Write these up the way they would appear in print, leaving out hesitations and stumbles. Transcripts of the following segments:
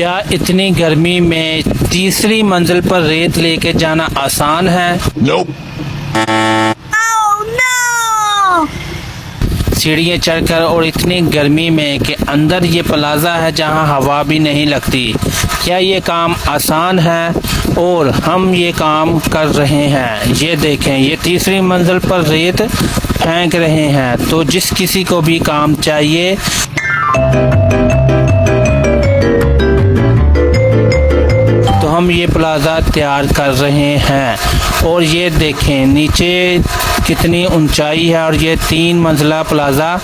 क्या इतनी गर्मी में तीसरी मंजिल पर रेत लेके जाना आसान है? सीढ़ियाँ चढ़कर और इतनी गर्मी में कि अंदर ये प्लाजा है जहां हवा भी नहीं लगती। क्या ये काम आसान है? और हम ये काम कर रहे हैं। ये देखें, ये तीसरी मंजिल पर रेत फेंक रहे हैं। तो जिस किसी को भी काम चाहिए तो हम ये प्लाजा तैयार कर रहे हैं। और ये देखें नीचे कितनी ऊंचाई है और ये 3 मंजिला प्लाजा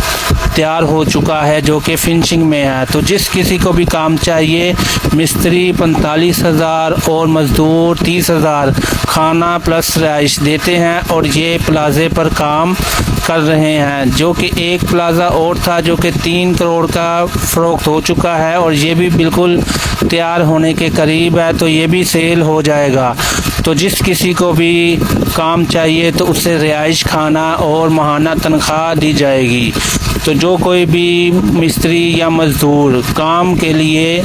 तैयार हो चुका है जो कि फिनिशिंग में है। तो जिस किसी को भी काम चाहिए, मिस्त्री 45,000 और मजदूर 30,000 खाना प्लस रिहाइश देते हैं। और ये प्लाजे पर काम कर रहे हैं, जो कि एक प्लाजा और था जो कि 3 करोड़ का फरोख्त हो चुका है और ये भी बिल्कुल तैयार होने के करीब है। तो ये भी सेल हो जाएगा। तो जिस किसी को भी काम चाहिए तो उससे रिहाइश, खाना और माहाना तनख्वाह दी जाएगी। तो जो कोई भी मिस्त्री या मज़दूर काम के लिए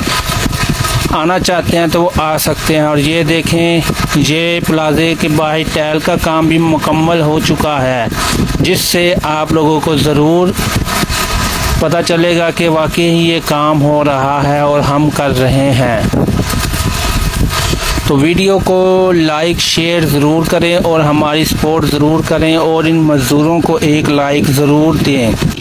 आना चाहते हैं तो वो आ सकते हैं। और ये देखें, ये प्लाजे के बाहर टाइल का काम भी मुकम्मल हो चुका है, जिससे आप लोगों को ज़रूर पता चलेगा कि वाकई ये काम हो रहा है और हम कर रहे हैं। तो वीडियो को लाइक शेयर ज़रूर करें और हमारी सपोर्ट ज़रूर करें और इन मज़दूरों को एक लाइक ज़रूर दें।